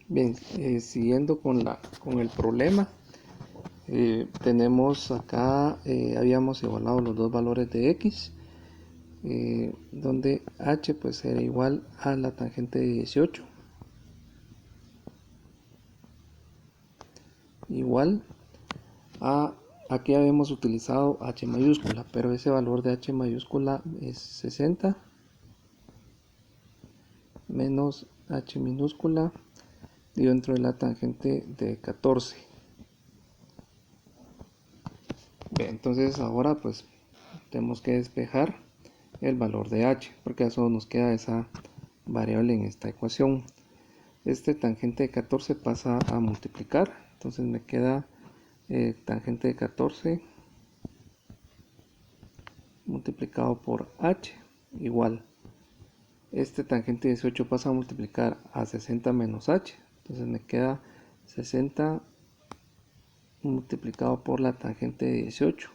Bien, siguiendo con el problema, tenemos acá, habíamos igualado los dos valores de x, donde h pues era igual a la tangente de 18, igual a, aquí habíamos utilizado h mayúscula, pero ese valor de h mayúscula es 60 menos h minúscula dentro de la tangente de 14. Bien, entonces ahora pues tenemos que despejar el valor de h, porque eso nos queda esa variable en esta ecuación. Este tangente de 14 pasa a multiplicar, entonces me queda tangente de 14 multiplicado por h igual. Este tangente de 18 pasa a multiplicar a 60 menos h, entonces me queda 60 multiplicado por la tangente de 18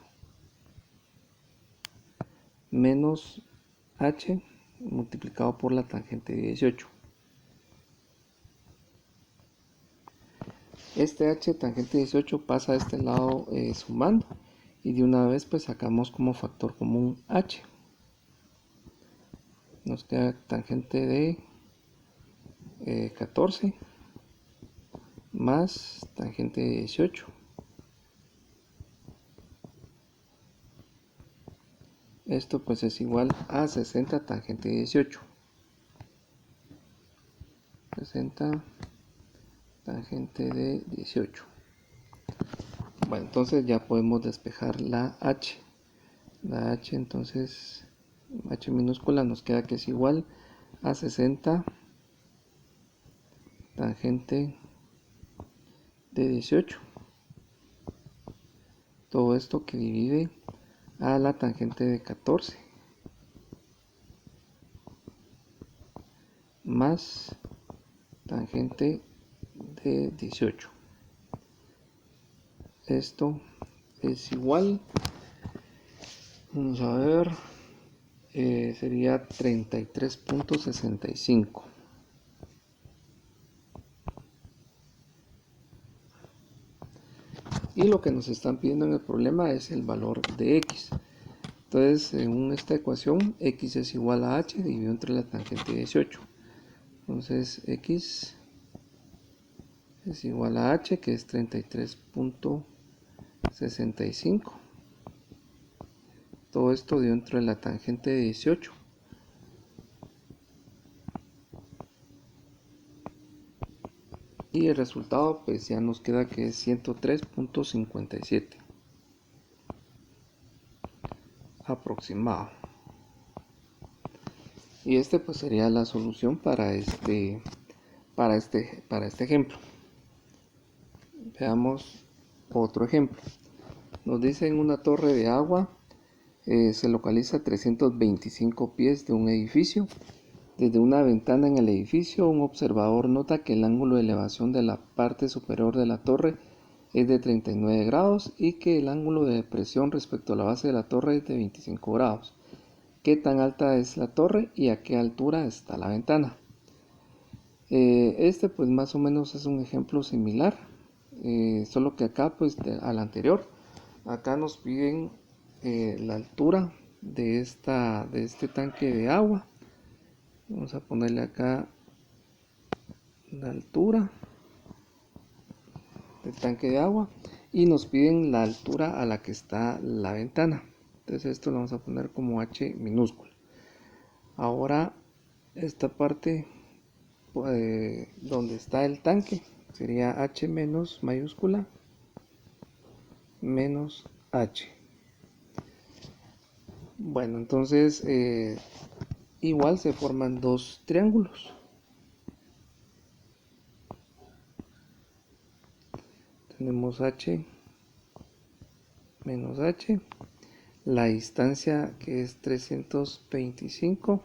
menos h multiplicado por la tangente de 18. Este h tangente 18 pasa a este lado sumando, y de una vez pues sacamos como factor común h. Nos queda tangente de 14 más tangente de 18. Esto pues es igual a 60 tangente de 18. 60 tangente de 18. Bueno, entonces ya podemos despejar la h. La h entonces, h minúscula nos queda que es igual a 60 tangente de 18. Todo esto que divide a la tangente de 14 más tangente de 18. Esto es igual, vamos a ver, sería 33.65. Y lo que nos están pidiendo en el problema es el valor de x. Entonces, según esta ecuación, x es igual a h dividido entre la tangente de 18. Entonces, x es igual a h, que es 33.65. Todo esto dentro de la tangente de 18. Y el resultado pues ya nos queda que es 103.57 aproximado. Y este pues sería la solución para este ejemplo. Veamos otro ejemplo. Nos dice: en una torre de agua se localiza a 325 pies de un edificio. Desde una ventana en el edificio, un observador nota que el ángulo de elevación de la parte superior de la torre es de 39 grados y que el ángulo de depresión respecto a la base de la torre es de 25 grados. ¿Qué tan alta es la torre y a qué altura está la ventana? Este pues más o menos es un ejemplo similar, solo que acá pues al anterior, acá nos piden la altura de este tanque de agua. Vamos a ponerle acá la altura del tanque de agua y nos piden la altura a la que está la ventana. Entonces esto lo vamos a poner como h minúscula. Ahora esta parte donde está el tanque sería h menos mayúscula menos h. Bueno, entonces igual se forman dos triángulos. Tenemos h menos h, la distancia que es 325,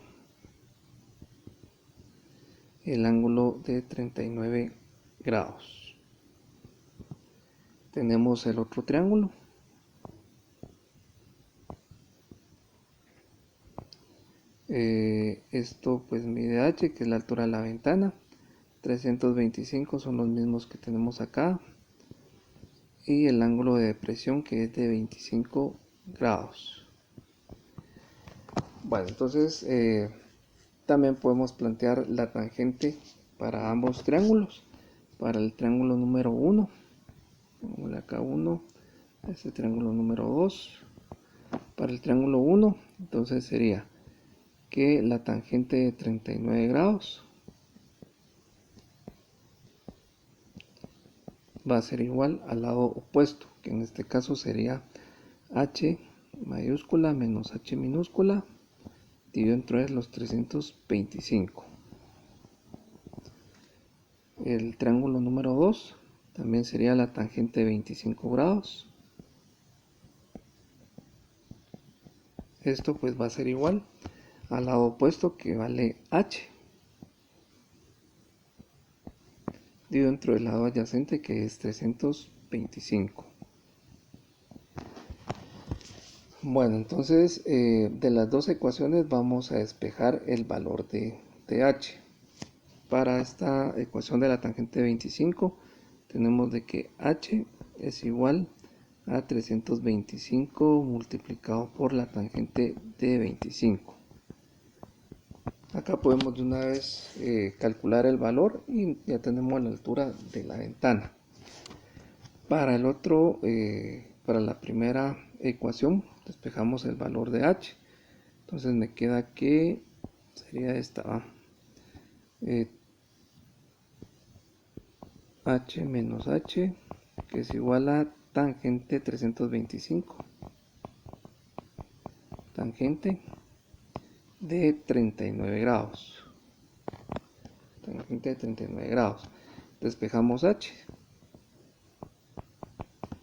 el ángulo de 39 grados. Tenemos el otro triángulo. Esto pues mide h, que es la altura de la ventana, 325 son los mismos que tenemos acá. Y el ángulo de depresión, que es de 25 grados. Bueno, entonces también podemos plantear la tangente para ambos triángulos. Para el triángulo número 1, pongámosle acá 1, este triángulo número 2. Para el triángulo 1, entonces sería que la tangente de 39 grados va a ser igual al lado opuesto, que en este caso sería h mayúscula menos h minúscula dividido entre los 325. El triángulo número 2 también sería la tangente de 25 grados. Esto pues va a ser igual al lado opuesto, que vale h, dividido entre el lado adyacente, que es 325. Bueno, entonces de las dos ecuaciones vamos a despejar el valor de h. Para esta ecuación de la tangente de 25 tenemos de que h es igual a 325 multiplicado por la tangente de 25. Acá podemos de una vez calcular el valor y ya tenemos la altura de la ventana. Para el otro, para la primera ecuación, despejamos el valor de h. Entonces me queda que sería esta, h menos h, que es igual a tangente 325, tangente de 39 grados, tangente de 39 grados. Despejamos h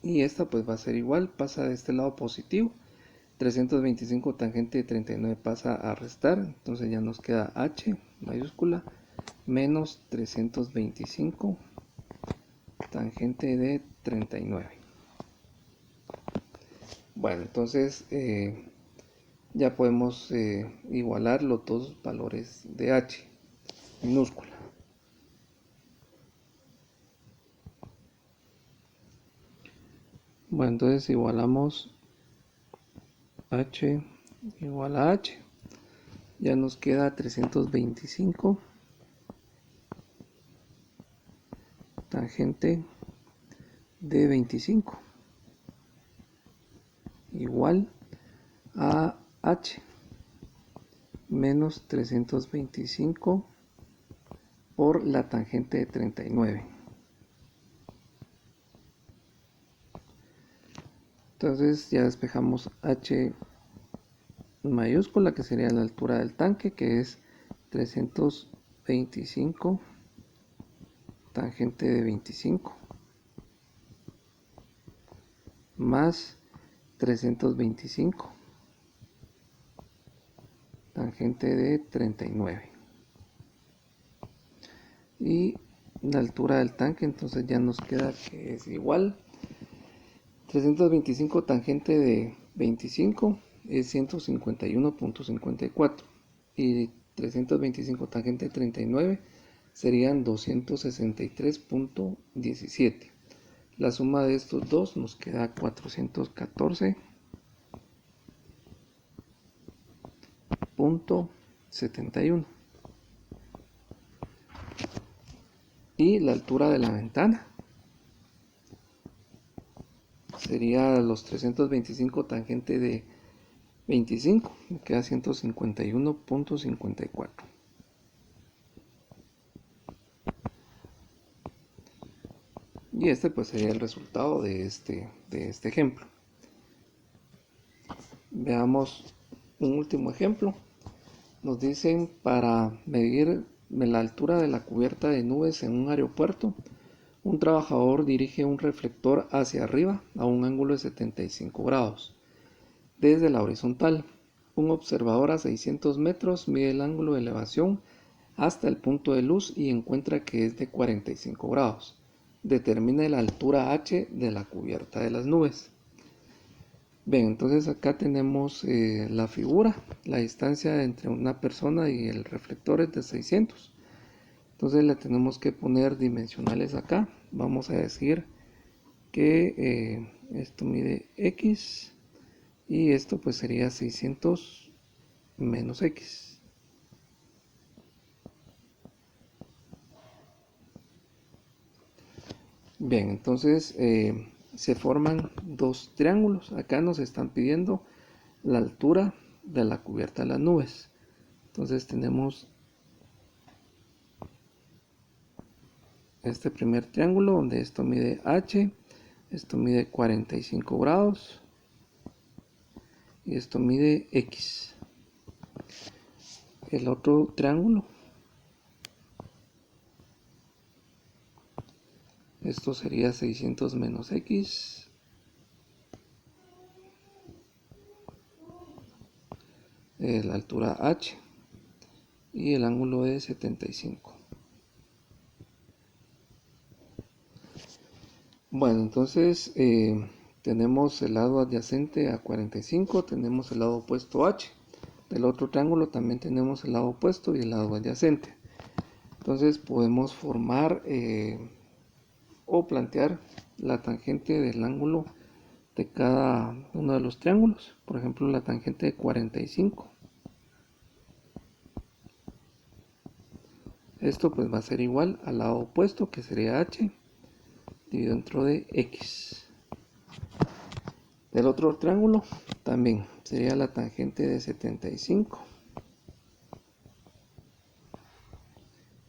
y esta pues va a ser igual, pasa de este lado positivo, 325 tangente de 39 pasa a restar, entonces ya nos queda h mayúscula menos 325 tangente de 39. Bueno, entonces ya podemos igualar los dos valores de h minúscula. Bueno, entonces igualamos h igual a h. Ya nos queda 325 tangente de 25 igual a h menos 325 por la tangente de 39. Entonces ya despejamos h mayúscula, que sería la altura del tanque, que es 325 tangente de 25 más 325 tangente de 39. Y la altura del tanque entonces ya nos queda que es igual 325 tangente de 25 es 151.54 y 325 tangente de 39 serían 263.17. La suma de estos dos nos queda 414.71. Y la altura de la ventana sería los 325 tangente de 25, me queda 151.54. Y este pues sería el resultado de este ejemplo. Veamos un último ejemplo. Nos dicen para medir la altura de la cubierta de nubes en un aeropuerto, un trabajador dirige un reflector hacia arriba a un ángulo de 75 grados. Desde la horizontal, un observador a 600 metros mide el ángulo de elevación hasta el punto de luz y encuentra que es de 45 grados. Determine la altura h de la cubierta de las nubes. Bien, entonces acá tenemos la figura, la distancia entre una persona y el reflector es de 600. Entonces le tenemos que poner dimensionales acá. Vamos a decir que esto mide X y esto pues sería 600 menos X. Bien, entonces se forman dos triángulos. Acá nos están pidiendo la altura de la cubierta de las nubes. Entonces tenemos este primer triángulo donde esto mide H, esto mide 45 grados y esto mide X. El otro triángulo, esto sería 600 menos X, la altura H y el ángulo de 75. Bueno, entonces tenemos el lado adyacente a 45, tenemos el lado opuesto H. Del otro triángulo también tenemos el lado opuesto y el lado adyacente. Entonces podemos formar o plantear la tangente del ángulo de cada uno de los triángulos. Por ejemplo, la tangente de 45. Esto pues va a ser igual al lado opuesto, que sería H dividido dentro de X. Del otro triángulo también sería la tangente de 75.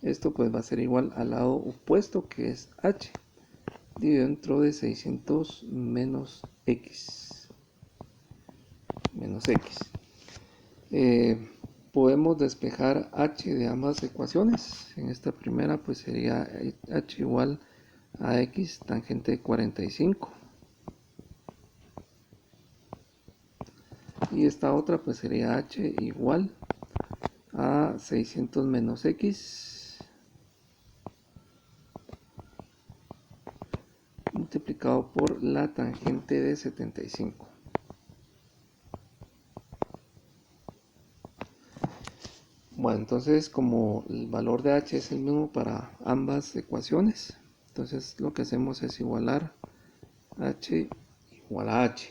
Esto pues va a ser igual al lado opuesto, que es H dividido dentro de 600 menos X. Podemos despejar H de ambas ecuaciones. En esta primera pues sería H igual a X tangente de 45. Y esta otra pues sería H igual a 600 menos X multiplicado por la tangente de 75. Bueno, entonces como el valor de H es el mismo para ambas ecuaciones, entonces lo que hacemos es igualar H igual a H.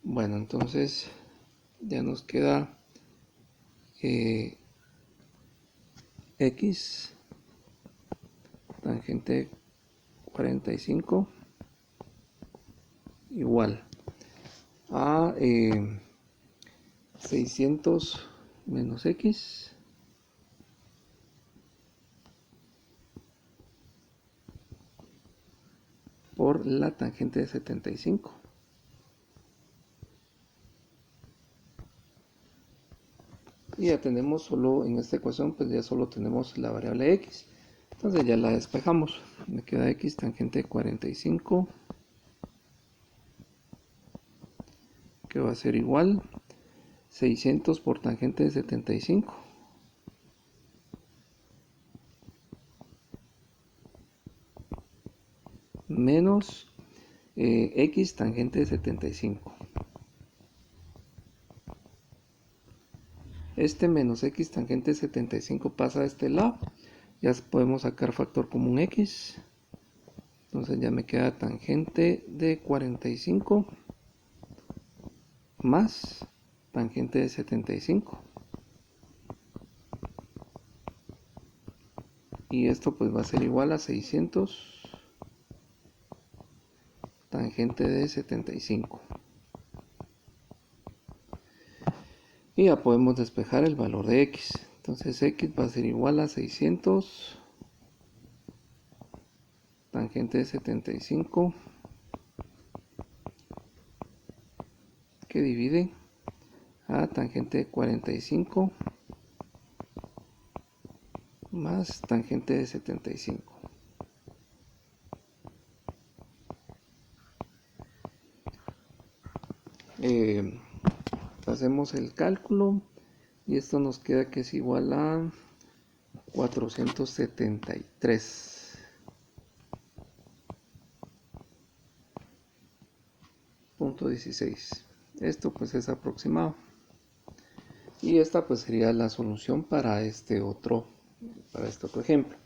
Bueno, entonces ya nos queda X tangente 45 igual a 600 menos X por la tangente de 75. Y ya tenemos solo en esta ecuación, pues ya solo tenemos la variable X. Entonces ya la despejamos. Me queda X tangente de 45, que va a ser igual 600 por tangente de 75 menos X tangente de 75. Este menos X tangente de 75 pasa a este lado. Ya podemos sacar factor común X. Entonces ya me queda tangente de 45 más tangente de 75. Y esto pues va a ser igual a 600 tangente de 75. Y ya podemos despejar el valor de X. Entonces X va a ser igual a 600 tangente de 75 que divide a tangente de 45 más tangente de 75. Hacemos el cálculo y esto nos queda que es igual a 473.16. Esto pues es aproximado. Y esta pues sería la solución para este otro para este otro ejemplo.